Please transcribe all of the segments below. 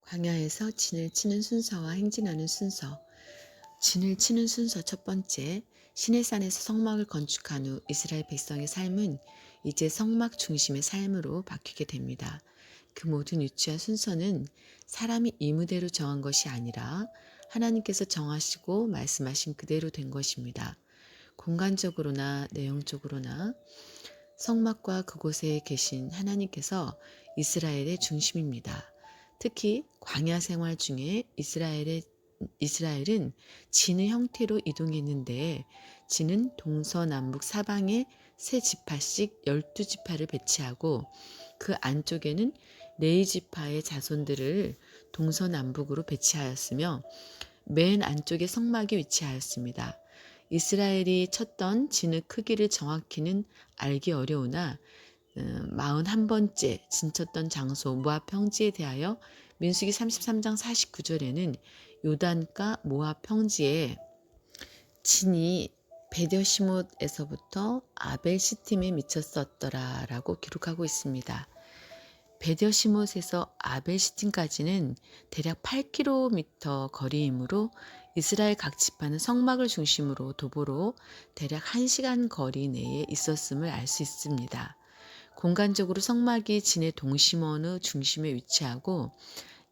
광야에서 진을 치는 순서와 행진하는 순서. 진을 치는 순서 첫 번째, 시내산에서 성막을 건축한 후 이스라엘 백성의 삶은 이제 성막 중심의 삶으로 바뀌게 됩니다. 그 모든 위치와 순서는 사람이 임의대로 정한 것이 아니라 하나님께서 정하시고 말씀하신 그대로 된 것입니다. 공간적으로나 내용적으로나 성막과 그곳에 계신 하나님께서 이스라엘의 중심입니다. 특히 광야 생활 중에 이스라엘은 진의 형태로 이동했는데 진은 동서남북 사방에 세 지파씩 12지파를 배치하고 그 안쪽에는 레위 지파의 자손들을 동서남북으로 배치하였으며 맨 안쪽에 성막이 위치하였습니다. 이스라엘이 쳤던 진의 크기를 정확히는 알기 어려우나 41번째 진쳤던 장소 모압 평지에 대하여 민수기 33장 49절에는 요단가 모압 평지에 진이 베더시못에서부터 아벨시팀에 미쳤었더라라고 기록하고 있습니다. 베더시못에서 아벨시팀까지는 대략 8km 거리이므로 이스라엘 각 지파는 성막을 중심으로 도보로 대략 1시간 거리 내에 있었음을 알 수 있습니다. 공간적으로 성막이 진의 동심원의 중심에 위치하고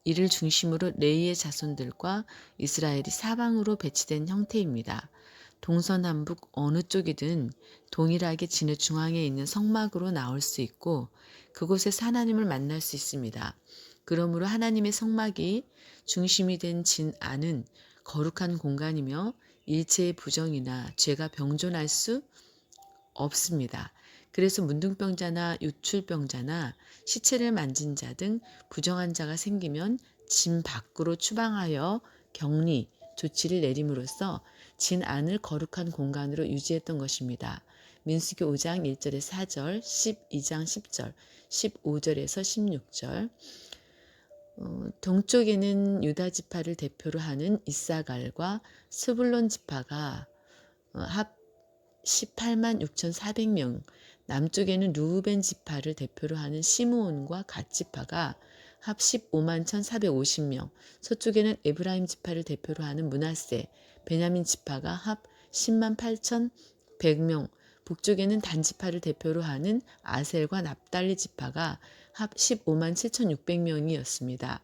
이를 중심으로 레위의 자손들과 이스라엘이 사방으로 배치된 형태입니다. 동서남북 어느 쪽이든 동일하게 진의 중앙에 있는 성막으로 나올 수 있고 그곳에서 하나님을 만날 수 있습니다. 그러므로 하나님의 성막이 중심이 된 진 안은 거룩한 공간이며 일체의 부정이나 죄가 병존할 수 없습니다. 그래서 문둥병자나 유출병자나 시체를 만진 자 등 부정한 자가 생기면 진 밖으로 추방하여 격리, 조치를 내림으로써 진 안을 거룩한 공간으로 유지했던 것입니다. 민수기 5장 1절에서 4절, 12장 10절, 15절에서 16절. 동쪽에는 유다 지파를 대표로 하는 이사갈과 스불론 지파가 합 18만 6,400명, 남쪽에는 루우벤 지파를 대표로 하는 시므온과 갓 지파가 합 15만 1,450명, 서쪽에는 에브라임 지파를 대표로 하는 므낫세, 베냐민 지파가 합 10만 8,100명, 북쪽에는 단 지파를 대표로 하는 아셀과 납달리 지파가 합 15만 7,600명이었습니다.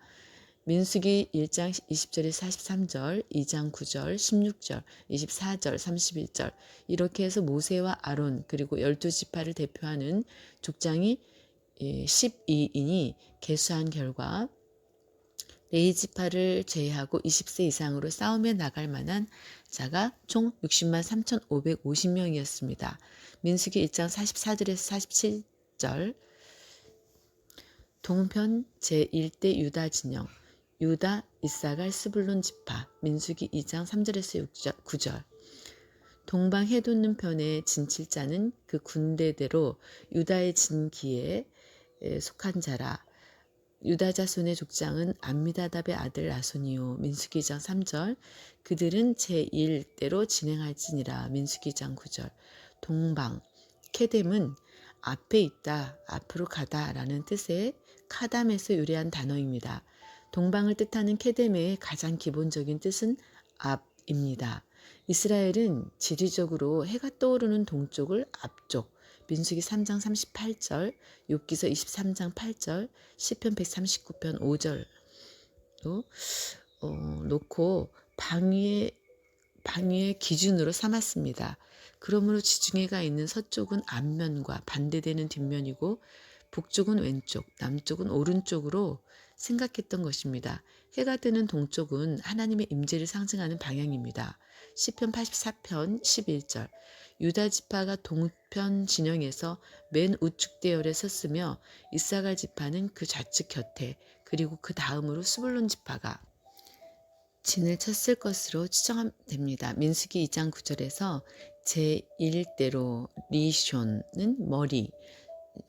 민수기 1장 20절에서 43절, 2장 9절, 16절, 24절, 31절 이렇게 해서 모세와 아론 그리고 12지파를 대표하는 족장이 12인이 계수한 결과 레위 지파를 제외하고 20세 이상으로 싸움에 나갈 만한 자가 총 60만 3,550명이었습니다. 민수기 1장 44절에서 47절 동편 제1대 유다 진영 유다, 이사갈, 스불론 지파 민수기 2장 3절에서 9절 동방 해돋는 편의 진칠자는 그 군대대로 유다의 진기에 속한 자라. 유다 자손의 족장은 암미다답의 아들 나손이요 민수기 2장 3절 그들은 제1대로 진행할지니라 민수기 2장 9절 동방 케뎀은 앞에 있다, 앞으로 가다 라는 뜻의 카담에서 유래한 단어입니다. 동방을 뜻하는 케뎀의 가장 기본적인 뜻은 앞입니다. 이스라엘은 지리적으로 해가 떠오르는 동쪽을 앞쪽, 민수기 3장 38절, 욥기서 23장 8절, 시편 139편 5절로 놓고 방위의 기준으로 삼았습니다. 그러므로 지중해가 있는 서쪽은 앞면과 반대되는 뒷면이고 북쪽은 왼쪽, 남쪽은 오른쪽으로 생각했던 것입니다. 해가 뜨는 동쪽은 하나님의 임재를 상징하는 방향입니다. 시편 84편 11절 유다 지파가 동편 진영에서 맨 우측 대열에 섰으며 이사갈 지파는 그 좌측 곁에 그리고 그 다음으로 스불론 지파가 진을 쳤을 것으로 추정됩니다. 민수기 2장 9절에서 제1대로 리숀은 머리,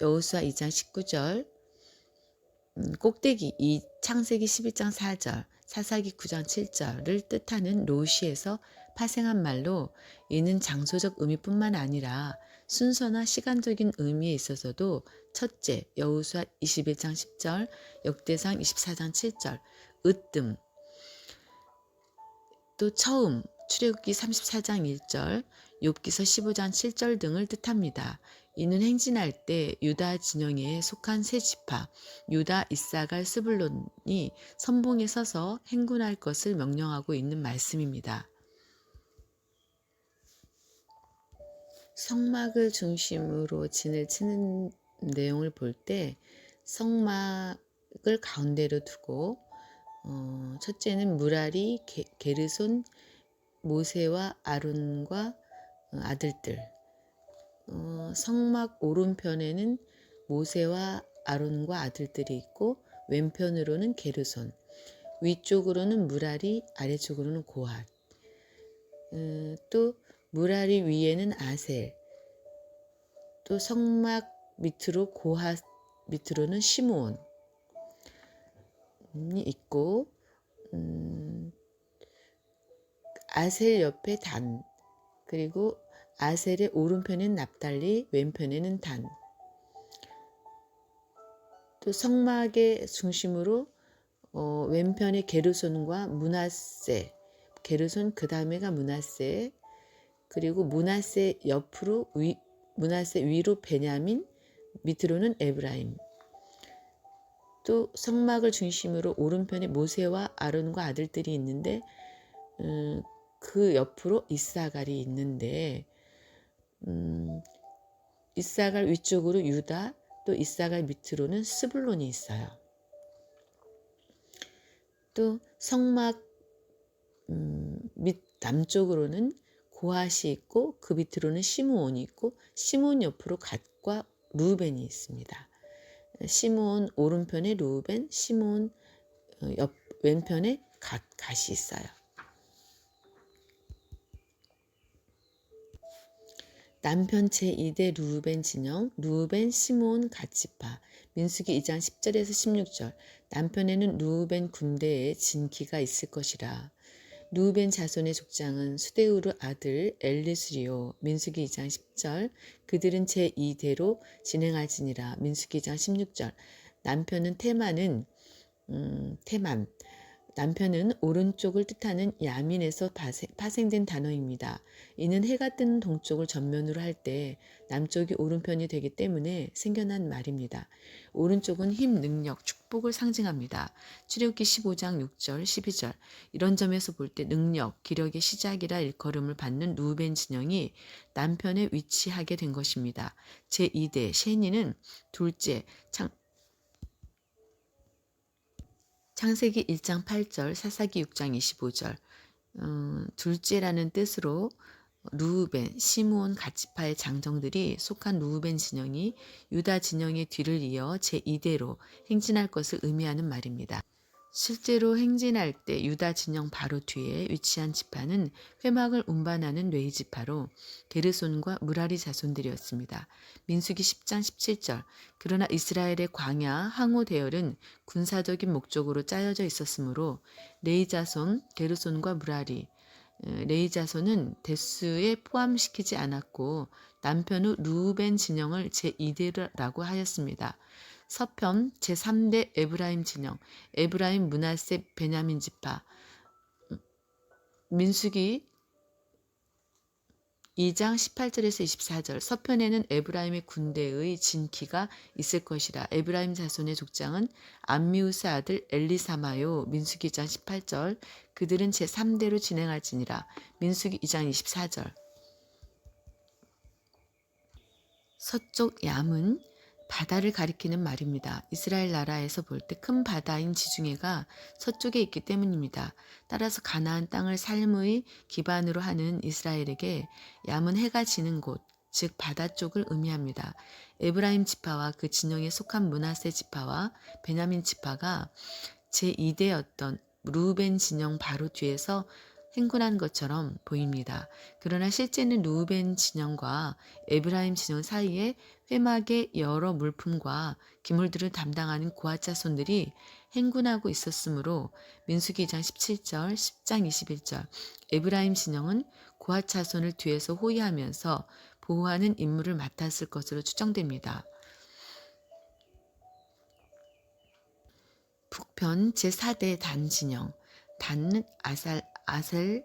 여호수아 2장 19절 꼭대기 이 창세기 11장 4절, 사사기 9장 7절을 뜻하는 로시에서 파생한 말로 이는 장소적 의미뿐만 아니라 순서나 시간적인 의미에 있어서도 첫째 여호수아 21장 10절, 역대상 24장 7절, 으뜸, 또 처음 출애굽기 34장 1절, 욥기서 15장 7절 등을 뜻합니다. 이는 행진할 때 유다 진영에 속한 세 지파 유다, 이사갈, 스불론이 선봉에 서서 행군할 것을 명령하고 있는 말씀입니다. 성막을 중심으로 진을 치는 내용을 볼 때 성막을 가운데로 두고 첫째는 무라리, 게르손, 모세와 아론과 아들들, 성막 오른편에는 모세와 아론과 아들들이 있고 왼편으로는 게르손, 위쪽으로는 무라리, 아래쪽으로는 고핫, 또 무라리 위에는 아셀, 또 성막 밑으로 고핫 밑으로는 시므온이 있고 아셀 옆에 단, 그리고 아셀의 오른편에는 납달리, 왼편에는 단. 또 성막의 중심으로 왼편에 게르손과 므낫세, 게르손 그 다음에가 므낫세, 그리고 므낫세 옆으로 므낫세 위로 베냐민, 밑으로는 에브라임. 또 성막을 중심으로 오른편에 모세와 아론과 아들들이 있는데 그 옆으로 이사갈이 있는데 이사갈 위쪽으로 유다, 또 이사갈 밑으로는 스불론이 있어요. 또 성막 밑 남쪽으로는 고핫이 있고 그 밑으로는 시므온이 있고 시므온 옆으로 갓과 루벤이 있습니다. 시므온 오른편에 루벤, 시므온 옆 왼편에 갓이 있어요. 남편 제2대 루벤 진영, 루벤, 시므온, 갓지파, 민수기 2장 10절에서 16절, 남편에는 루벤 군대에 진키가 있을 것이라. 루벤 자손의 족장은 수데우르 아들 엘리스리오, 민수기 2장 10절, 그들은 제2대로 진행할지니라. 민수기 2장 16절, 남편은 테만, 남편은 오른쪽을 뜻하는 야민에서 파생된 단어입니다. 이는 해가 뜨는 동쪽을 전면으로 할 때 남쪽이 오른편이 되기 때문에 생겨난 말입니다. 오른쪽은 힘, 능력, 축복을 상징합니다. 출애굽기 15장 6절, 12절. 이런 점에서 볼 때 능력, 기력의 시작이라 일컬음을 받는 루벤 진영이 남편에 위치하게 된 것입니다. 제2대 셰니는 둘째, 창세기 1장 8절, 사사기 6장 25절, 둘째라는 뜻으로 루우벤, 시므온, 갓지파의 장정들이 속한 루우벤 진영이 유다 진영의 뒤를 이어 제2대로 행진할 것을 의미하는 말입니다. 실제로 행진할 때 유다 진영 바로 뒤에 위치한 지파는 회막을 운반하는 뇌이 지파로 게르손과 무라리 자손들이었습니다. 민수기 10장 17절. 그러나 이스라엘의 광야 항우 대열은 군사적인 목적으로 짜여져 있었으므로 레이 자손 게르손과 무라리, 레이 자손은 대수에 포함시키지 않았고 남편 후 루벤 진영을 제2대라고 하였습니다. 서편 제3대 에브라임 진영, 에브라임, 므낫세, 베냐민 지파, 민수기 2장 18절에서 24절, 서편에는 에브라임의 군대의 진키가 있을 것이라. 에브라임 자손의 족장은 암미우스 아들 엘리사마요. 민수기 2장 18절, 그들은 제3대로 진행할지니라. 민수기 2장 24절. 서쪽 얌은 바다를 가리키는 말입니다. 이스라엘 나라에서 볼 때 큰 바다인 지중해가 서쪽에 있기 때문입니다. 따라서 가나안 땅을 삶의 기반으로 하는 이스라엘에게 얌은 해가 지는 곳, 즉 바다 쪽을 의미합니다. 에브라임 지파와 그 진영에 속한 므낫세 지파와 베냐민 지파가 제2대였던 루벤 진영 바로 뒤에서 행군한 것처럼 보입니다. 그러나 실제는 루벤 진영과 에브라임 진영 사이에 회막의 여러 물품과 기물들을 담당하는 고핫 자손들이 행군하고 있었으므로 민수기 2장 17절, 10장 21절 에브라임 진영은 고핫 자손을 뒤에서 호위하면서 보호하는 임무를 맡았을 것으로 추정됩니다. 북편 제4대 단 진영. 단은 아셀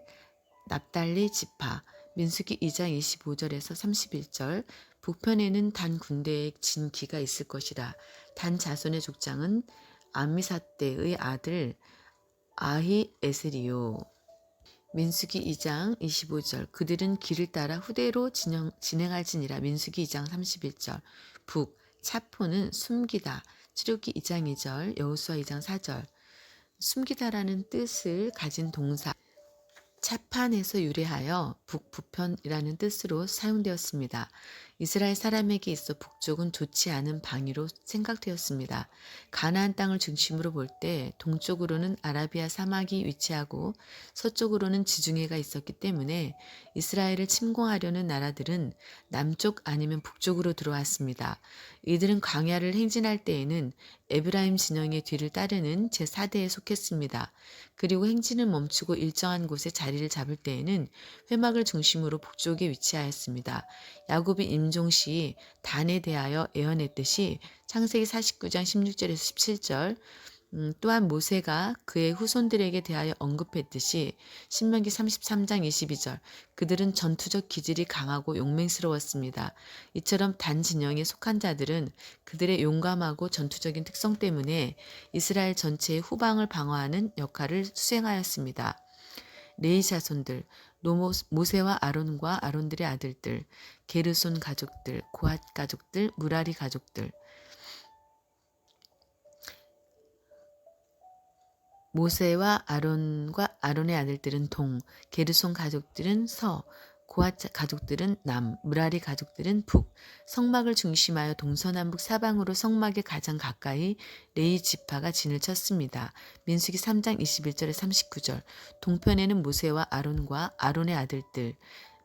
납달리 지파. 민수기 2장 25절에서 31절. 북편에는 단 군대의 진기가 있을 것이라. 단 자손의 족장은 암미사대의 아들 아히에스리요. 민수기 2장 25절. 그들은 길을 따라 후대로 진행할지니라. 민수기 2장 31절. 북 차포는 숨기다. 출애굽기 2장 2절, 여호수아 2장 4절. 숨기다라는 뜻을 가진 동사 차판에서 유래하여 북부편이라는 뜻으로 사용되었습니다. 이스라엘 사람에게 있어 북쪽은 좋지 않은 방위로 생각되었습니다. 가나안 땅을 중심으로 볼 때 동쪽으로는 아라비아 사막이 위치하고 서쪽으로는 지중해가 있었기 때문에 이스라엘을 침공하려는 나라들은 남쪽 아니면 북쪽으로 들어왔습니다. 이들은 광야를 행진할 때에는 에브라임 진영의 뒤를 따르는 제4대에 속했습니다. 그리고 행진을 멈추고 일정한 곳에 자리를 잡을 때에는 회막을 중심으로 북쪽에 위치하였습니다. 야곱이 임종 시 단에 대하여 예언했듯이 창세기 49장 16절에서 17절, 또한 모세가 그의 후손들에게 대하여 언급했듯이 신명기 33장 22절, 그들은 전투적 기질이 강하고 용맹스러웠습니다. 이처럼 단 진영에 속한 자들은 그들의 용감하고 전투적인 특성 때문에 이스라엘 전체의 후방을 방어하는 역할을 수행하였습니다. 레위 자손들, 모세와 아론과 아론들의 아들들, 게르손 가족들, 고핫 가족들, 무라리 가족들. 모세와 아론과 아론의 아들들은 동, 게르손 가족들은 서, 고핫 가족들은 남, 무라리 가족들은 북. 성막을 중심하여 동서남북 사방으로 성막에 가장 가까이 레위 지파가 진을 쳤습니다. 민수기 3장 21절에 39절. 동편에는 모세와 아론과 아론의 아들들.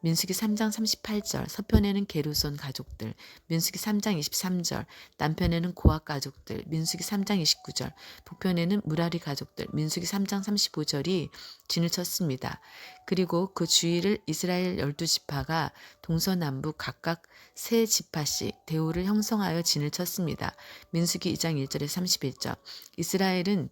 민수기 3장 38절, 서편에는 게르손 가족들, 민수기 3장 23절, 남편에는 고핫 가족들, 민수기 3장 29절, 북편에는 무라리 가족들, 민수기 3장 35절이 진을 쳤습니다. 그리고 그 주위를 이스라엘 12지파가 동서남북 각각 3지파씩 대우를 형성하여 진을 쳤습니다. 민수기 2장 1절에 31절. 이스라엘은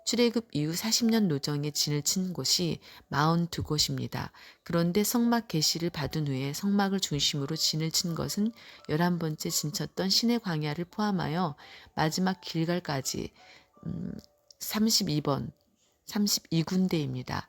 출애굽 이후 40년 노정에 진을 친 곳이 42곳입니다. 그런데 성막 계시를 받은 후에 성막을 중심으로 진을 친 것은 11번째 진쳤던 신의 광야를 포함하여 마지막 길갈까지 32군데입니다.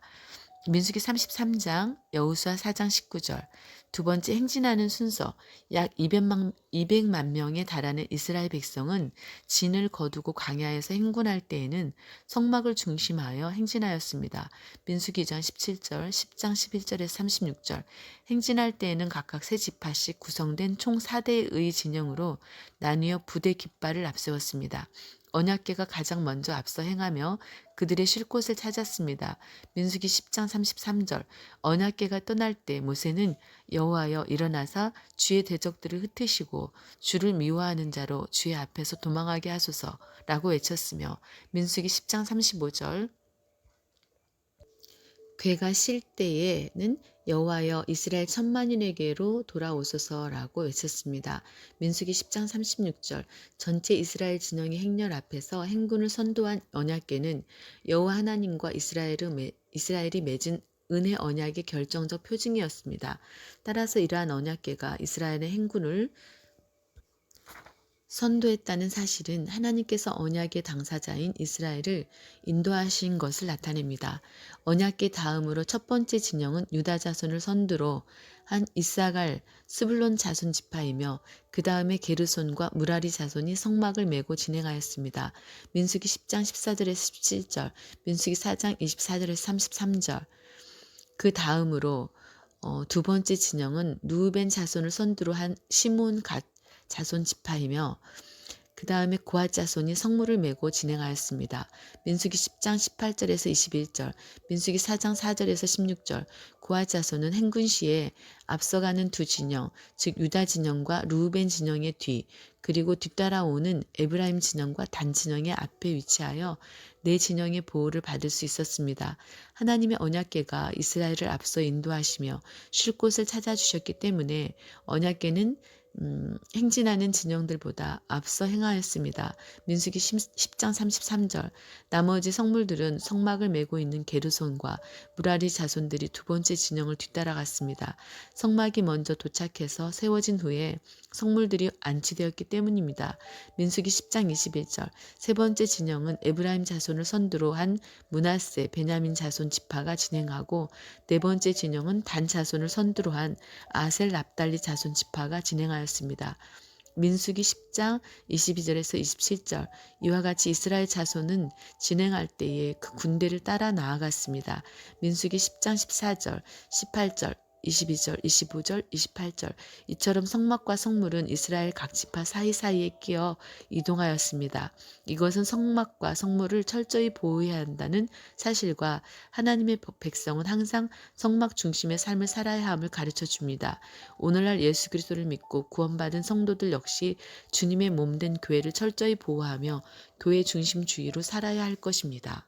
민수기 33장, 여호수아 4장 19절. 두 번째 행진하는 순서. 약 200만 명에 달하는 이스라엘 백성은 진을 거두고 광야에서 행군할 때에는 성막을 중심하여 행진하였습니다. 민수기 2장 17절, 10장 11절에서 36절. 행진할 때에는 각각 세 지파씩 구성된 총 4대의 진영으로 나뉘어 부대 깃발을 앞세웠습니다. 언약궤가 가장 먼저 앞서 행하며 그들의 쉴 곳을 찾았습니다. 민수기 10장 33절. 언약궤가 떠날 때 모세는 여호와여 일어나사 주의 대적들을 흩으시고 주를 미워하는 자로 주의 앞에서 도망하게 하소서라고 외쳤으며 민수기 10장 35절. 궤가 쉴 때에는 여호와여 이스라엘 천만인에게로 돌아오소서라고 외쳤습니다. 민수기 10장 36절. 전체 이스라엘 진영의 행렬 앞에서 행군을 선도한 언약궤는 여호와 하나님과 이스라엘이 맺은 은혜 언약의 결정적 표징이었습니다. 따라서 이러한 언약궤가 이스라엘의 행군을 선도했다는 사실은 하나님께서 언약의 당사자인 이스라엘을 인도하신 것을 나타냅니다. 언약궤 다음으로 첫 번째 진영은 유다 자손을 선두로 한 이사갈, 스불론 자손 지파이며 그 다음에 게르손과 무라리 자손이 성막을 메고 진행하였습니다. 민수기 10장 14절에서 17절, 민수기 4장 24절에서 33절. 그 다음으로 두 번째 진영은 누우벤 자손을 선두로 한 시몬 갓 자손 지파이며 그 다음에 고앗 자손이 성물을 메고 진행하였습니다. 민수기 10장 18절에서 21절, 민수기 4장 4절에서 16절, 고앗 자손은 행군 시에 앞서가는 두 진영, 즉 유다 진영과 루우벤 진영의 뒤, 그리고 뒤따라오는 에브라임 진영과 단 진영의 앞에 위치하여 네 진영의 보호를 받을 수 있었습니다. 하나님의 언약궤가 이스라엘을 앞서 인도하시며 쉴 곳을 찾아주셨기 때문에 언약궤는 행진하는 진영들보다 앞서 행하였습니다. 민수기 10장 33절. 나머지 성물들은 성막을 메고 있는 게르손과 무라리 자손들이 두 번째 진영을 뒤따라갔습니다. 성막이 먼저 도착해서 세워진 후에 성물들이 안치되었기 때문입니다. 민수기 10장 21절. 세 번째 진영은 에브라임 자손을 선두로 한 므낫세, 베냐민 자손 지파가 진행하고 네 번째 진영은 단 자손을 선두로 한 아셀 납달리 자손 지파가 진행하였습니다. 민수기 10장 22절에서 27절. 이와 같이 이스라엘 자손은 진행할 때에 그 군대를 따라 나아갔습니다. 민수기 10장 14절, 18절, 22절, 25절, 28절. 이처럼 성막과 성물은 이스라엘 각 지파 사이사이에 끼어 이동하였습니다. 이것은 성막과 성물을 철저히 보호해야 한다는 사실과 하나님의 백성은 항상 성막 중심의 삶을 살아야 함을 가르쳐 줍니다. 오늘날 예수 그리스도를 믿고 구원받은 성도들 역시 주님의 몸된 교회를 철저히 보호하며 교회 중심주의로 살아야 할 것입니다.